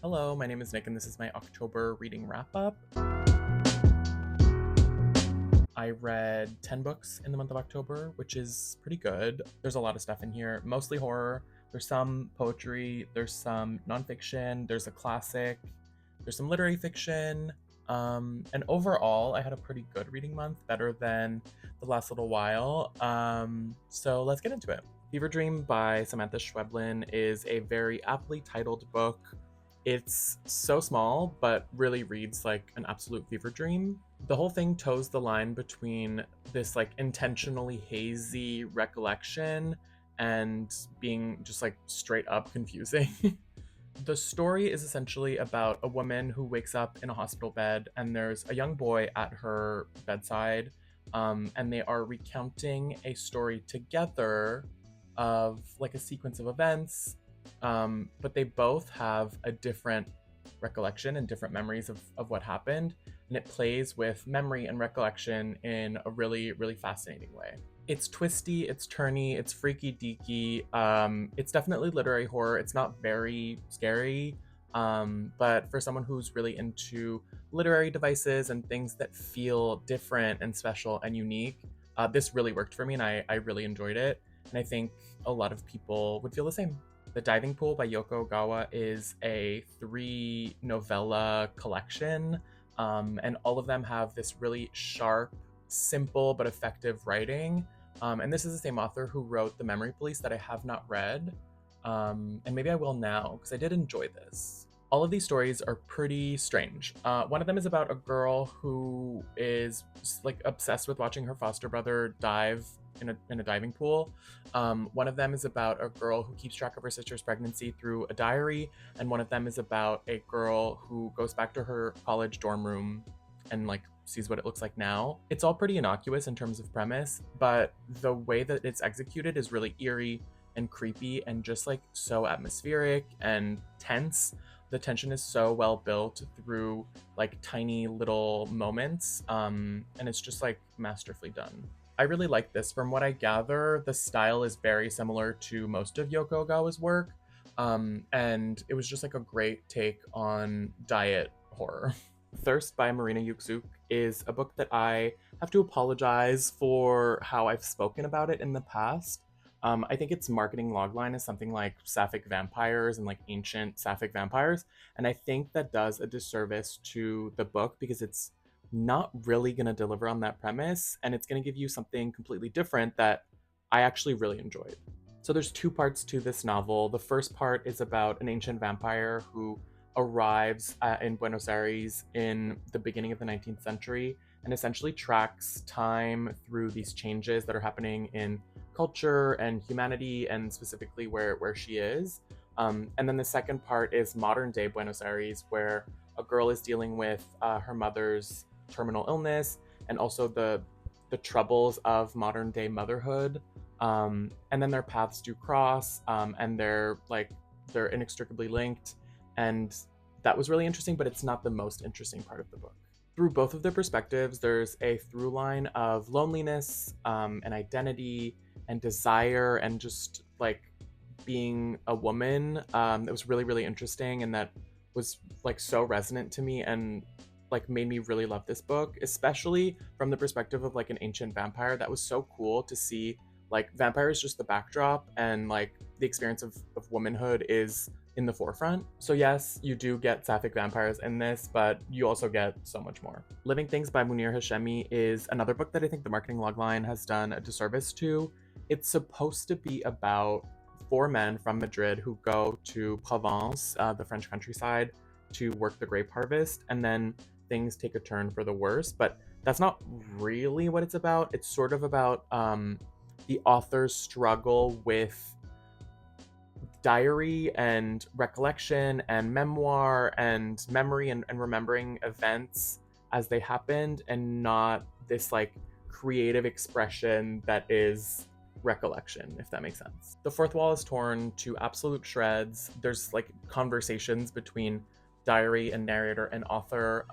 Hello, my name is Nick, and this is my October reading wrap up. I read 10 books in the month of October, which is pretty good. There's a lot of stuff in here, mostly horror. There's some poetry, there's some nonfiction, there's a classic, there's some literary fiction. And overall, I had a pretty good reading month, better than the last little while. So let's get into it. Fever Dream by Samantha Schweblin is a very aptly titled book. It's so small, but really reads like an absolute fever dream. The whole thing toes the line between this like intentionally hazy recollection and being just like straight up confusing. The story is essentially about a woman who wakes up in a hospital bed and there's a young boy at her bedside, and they are recounting a story together of like a sequence of events, but they both have a different recollection and different memories of what happened, and it plays with memory and recollection in a really, really fascinating way. It's twisty, it's turny, it's freaky deaky. It's definitely literary horror. It's not very scary, but for someone who's really into literary devices and things that feel different and special and unique, this really worked for me, and I really enjoyed it. And I think a lot of people would feel the same. The Diving Pool by Yoko Ogawa is a 3 novella collection, and all of them have this really sharp, simple but effective writing. And this is the same author who wrote The Memory Police that I have not read. And maybe I will now because I did enjoy this. All of these stories are pretty strange. One of them is about a girl who is like obsessed with watching her foster brother dive in a diving pool. One of them is about a girl who keeps track of her sister's pregnancy through a diary, and one of them is about a girl who goes back to her college dorm room and like sees what it looks like now. It's all pretty innocuous in terms of premise, but the way that it's executed is really eerie and creepy and just like so atmospheric and tense. The tension is so well built through like tiny little moments, and it's just like masterfully done. I really like this. From what I gather, the style is very similar to most of Yoko Ogawa's work, and it was just like a great take on diet horror. Thirst by Marina Yuksuk is a book that I have to apologize for how I've spoken about it in the past. I think its marketing logline is something like sapphic vampires and like ancient sapphic vampires. And I think that does a disservice to the book because it's not really going to deliver on that premise. And it's going to give you something completely different that I actually really enjoyed. So there's 2 parts to this novel. The first part is about an ancient vampire who arrives in Buenos Aires in the beginning of the 19th century and essentially tracks time through these changes that are happening in culture and humanity, and specifically where she is. And then the second part is modern day Buenos Aires, where a girl is dealing with her mother's terminal illness and also the troubles of modern day motherhood. And then their paths do cross, and they're inextricably linked. And that was really interesting, but it's not the most interesting part of the book. Through both of their perspectives, there's a through line of loneliness, and identity and desire and just like being a woman, that was really, really interesting, and that was like so resonant to me and like made me really love this book, especially from the perspective of like an ancient vampire. That was so cool to see. Like vampire is just the backdrop, and like the experience of womanhood is in the forefront. So yes, you do get sapphic vampires in this, but you also get so much more. Living Things by Munir Hashemi is another book that I think the marketing logline has done a disservice to. It's supposed to be about 4 men from Madrid who go to Provence, the French countryside, to work the grape harvest, and then things take a turn for the worse. But that's not really what it's about. It's sort of about the author's struggle with diary and recollection and memoir and memory and remembering events as they happened, and not this like creative expression that is recollection, if that makes sense. The fourth wall is torn to absolute shreds. There's like conversations between diary and narrator and author.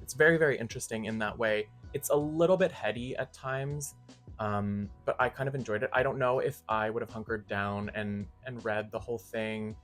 It's very, very interesting in that way. It's a little bit heady at times, but I kind of enjoyed it. I don't know if I would have hunkered down and read the whole thing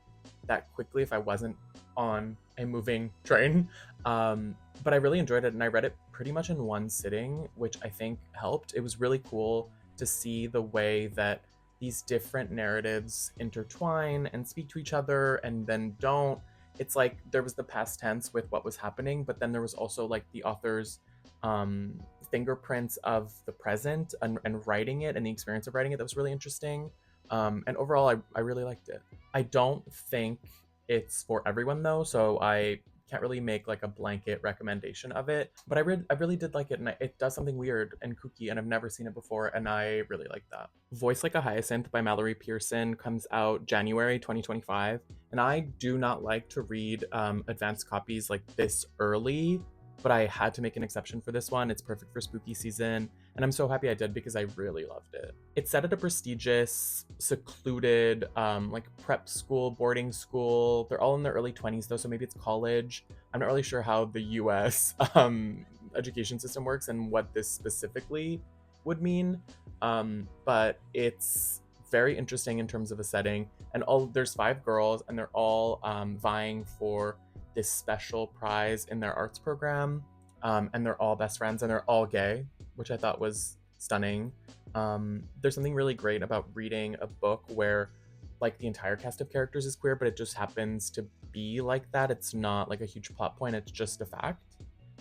that quickly if I wasn't on a moving train. But I really enjoyed it, and I read it pretty much in one sitting, which I think helped. It was really cool to see the way that these different narratives intertwine and speak to each other and then don't. It's like there was the past tense with what was happening, but then there was also like the author's um, fingerprints of the present and writing it and the experience of writing it. That was really interesting. And overall, I really liked it. I don't think it's for everyone though, so I can't really make like a blanket recommendation of it. But I really did like it, and it does something weird and kooky, and I've never seen it before, and I really like that. Voice Like a Hyacinth by Mallory Pearson comes out January 2025, and I do not like to read advanced copies like this early, but I had to make an exception for this one. It's perfect for spooky season, and I'm so happy I did because I really loved it. It's set at a prestigious, secluded, like prep school, boarding school. They're all in their early 20s though, so maybe it's college. I'm not really sure how the US education system works and what this specifically would mean, but it's very interesting in terms of a setting. And there's 5 girls, and they're all vying for this special prize in their arts program, and they're all best friends, and they're all gay, which I thought was stunning. There's something really great about reading a book where like the entire cast of characters is queer, but it just happens to be like that. It's not like a huge plot point, it's just a fact.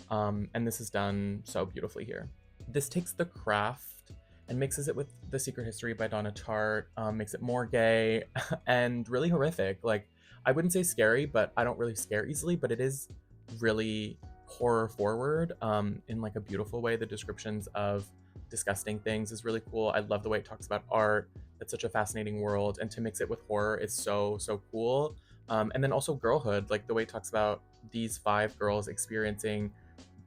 And this is done so beautifully here. This takes the craft and mixes it with The Secret History by Donna Tartt, makes it more gay and really horrific. Like, I wouldn't say scary, but I don't really scare easily, but it is really horror forward in like a beautiful way. The descriptions of disgusting things is really cool. I love the way it talks about art. It's such a fascinating world, and to mix it with horror is so cool. And then also girlhood, like the way it talks about these 5 girls experiencing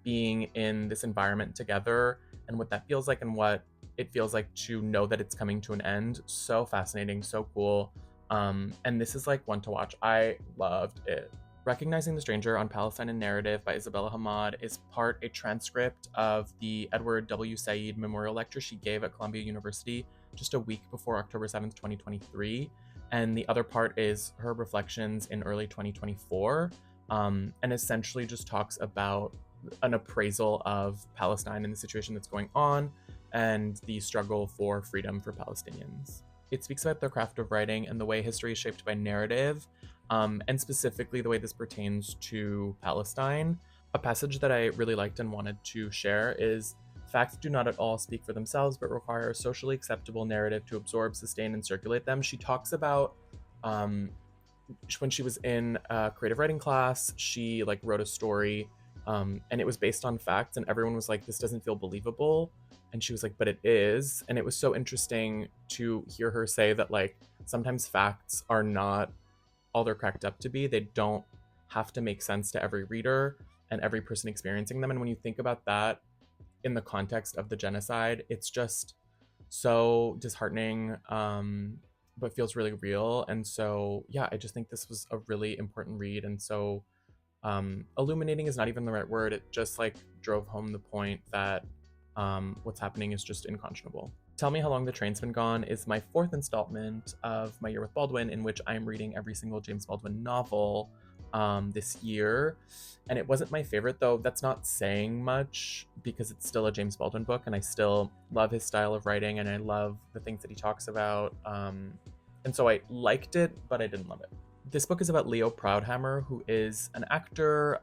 being in this environment together and what that feels like and what it feels like to know that it's coming to an end. So fascinating, so cool. And this is like one to watch. I loved it. Recognizing the Stranger on Palestine and Narrative by Isabella Hamad is part a transcript of the Edward W. Said Memorial Lecture she gave at Columbia University just a week before October 7th, 2023. And the other part is her reflections in early 2024, and essentially just talks about an appraisal of Palestine and the situation that's going on and the struggle for freedom for Palestinians. It speaks about the craft of writing and the way history is shaped by narrative, and specifically the way this pertains to Palestine. A passage that I really liked and wanted to share is: facts do not at all speak for themselves, but require a socially acceptable narrative to absorb, sustain, and circulate them. She talks about when she was in a creative writing class, she like wrote a story, and it was based on facts, and everyone was like, this doesn't feel believable. And she was like, but it is. And it was so interesting to hear her say that like sometimes facts are not all they're cracked up to be. They don't have to make sense to every reader and every person experiencing them. And when you think about that in the context of the genocide, it's just so disheartening, but feels really real. And so, yeah, I just think this was a really important read. And so, illuminating is not even the right word. It just like drove home the point that what's happening is just unconscionable. Tell Me How Long the Train's Been Gone is my 4th installment of My Year with Baldwin, in which I'm reading every single James Baldwin novel this year. And it wasn't my favorite, though. That's not saying much because it's still a James Baldwin book, and I still love his style of writing, and I love the things that he talks about. And so I liked it, but I didn't love it. This book is about Leo Proudhammer, who is an actor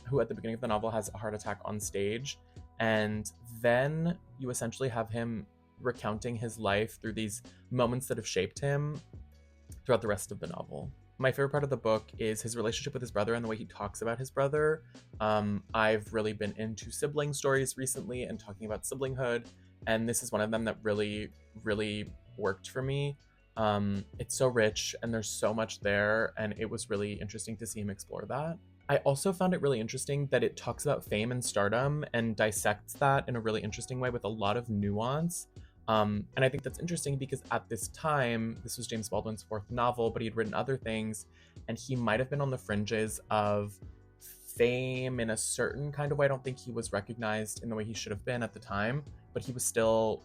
who at the beginning of the novel has a heart attack on stage. And then you essentially have him recounting his life through these moments that have shaped him throughout the rest of the novel. My favorite part of the book is his relationship with his brother and the way he talks about his brother. I've really been into sibling stories recently and talking about siblinghood, and this is one of them that really worked for me. It's so rich and there's so much there, and it was really interesting to see him explore that. I also found it really interesting that it talks about fame and stardom and dissects that in a really interesting way with a lot of nuance. And I think that's interesting because at this time, this was James Baldwin's 4th novel, but he'd written other things, and he might have been on the fringes of fame in a certain kind of way. I don't think he was recognized in the way he should have been at the time, but he was still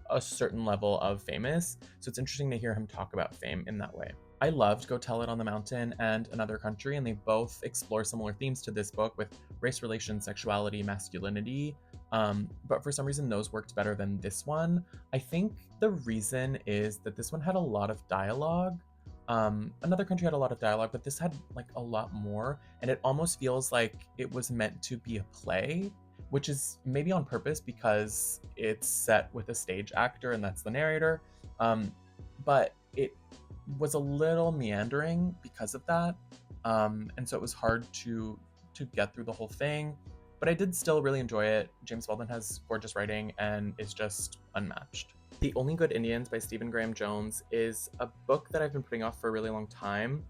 a certain level of famous. So it's interesting to hear him talk about fame in that way. I loved Go Tell It on the Mountain and Another Country, and they both explore similar themes to this book with race relations, sexuality, masculinity. But for some reason, those worked better than this one. I think the reason is that this one had a lot of dialogue. Another Country had a lot of dialogue, but this had like a lot more, and it almost feels like it was meant to be a play, which is maybe on purpose because it's set with a stage actor and that's the narrator. But it was a little meandering because of that, and so it was hard to get through the whole thing. But I did still really enjoy it. James Baldwin has gorgeous writing and is just unmatched. The Only Good Indians by Stephen Graham Jones is a book that I've been putting off for a really long time.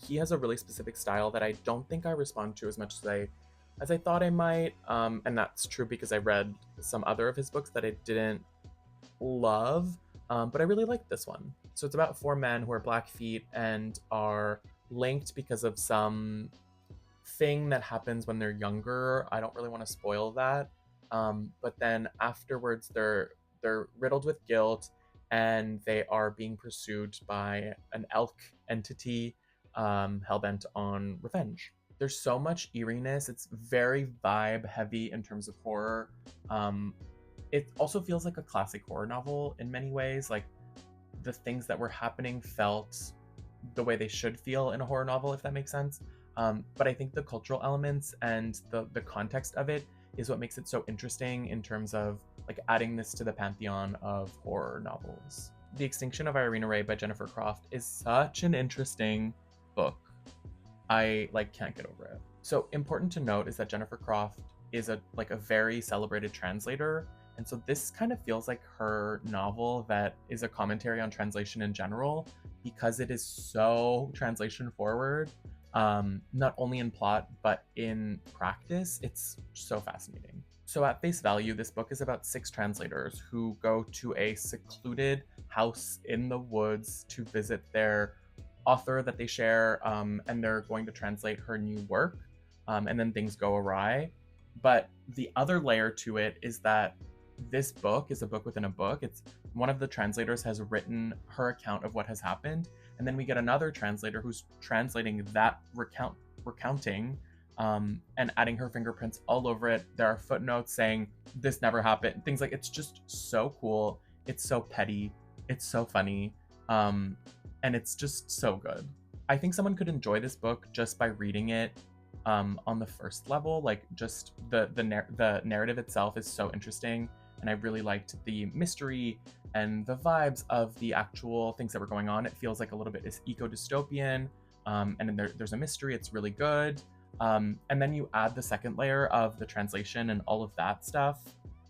He has a really specific style that I don't think I respond to as much as I thought I might, and that's true because I read some other of his books that I didn't love, but I really liked this one. So it's about four men who are Blackfeet and are linked because of some thing that happens when they're younger. I don't really want to spoil that, but then afterwards they're riddled with guilt and they are being pursued by an elk entity, hell-bent on revenge. There's so much eeriness. It's very vibe heavy in terms of horror. It also feels like a classic horror novel in many ways. Like the things that were happening felt the way they should feel in a horror novel, if that makes sense. But I think the cultural elements and the context of it is what makes it so interesting in terms of like adding this to the pantheon of horror novels. The Extinction of Irena Rey by Jennifer Croft is such an interesting book. I like can't get over it. So important to note is that Jennifer Croft is a very celebrated translator, and so this kind of feels like her novel that is a commentary on translation in general because it is so translation forward, not only in plot but in practice. It's so fascinating. So at face value, this book is about six translators who go to a secluded house in the woods to visit their author that they share, and they're going to translate her new work, and then things go awry. But the other layer to it is that this book is a book within a book. It's one of the translators has written her account of what has happened, and then we get another translator who's translating that recounting, and adding her fingerprints all over it. There are footnotes saying this never happened. Things like it's just so cool. It's so petty. It's so funny. And it's just so good. I think someone could enjoy this book just by reading it, on the first level. Like just the narrative itself is so interesting, and I really liked the mystery and the vibes of the actual things that were going on. It feels like a little bit eco dystopian, and then there's a mystery. It's really good, and then you add the second layer of the translation and all of that stuff,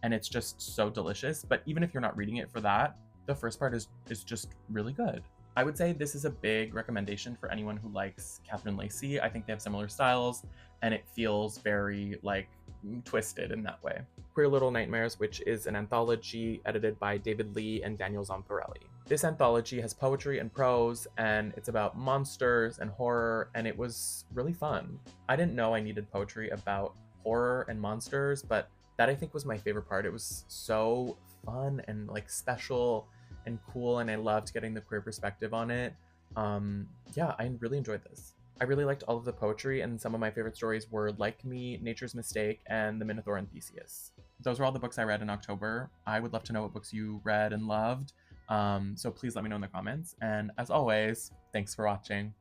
and it's just so delicious. But even if you're not reading it for that, the first part is just really good. I would say this is a big recommendation for anyone who likes Catherine Lacey. I think they have similar styles, and it feels very like twisted in that way. Queer Little Nightmares, which is an anthology edited by David Lee and Daniel Zamparelli. This anthology has poetry and prose, and it's about monsters and horror, and it was really fun. I didn't know I needed poetry about horror and monsters, but that I think was my favorite part. It was so fun and like special and cool, and I loved getting the queer perspective on it. Yeah, I really enjoyed this. I really liked all of the poetry, and some of my favorite stories were Like Me, Nature's Mistake, and The Minotaur and Theseus. Those were all the books I read in October. I would love to know what books you read and loved. So please let me know in the comments. And as always, thanks for watching.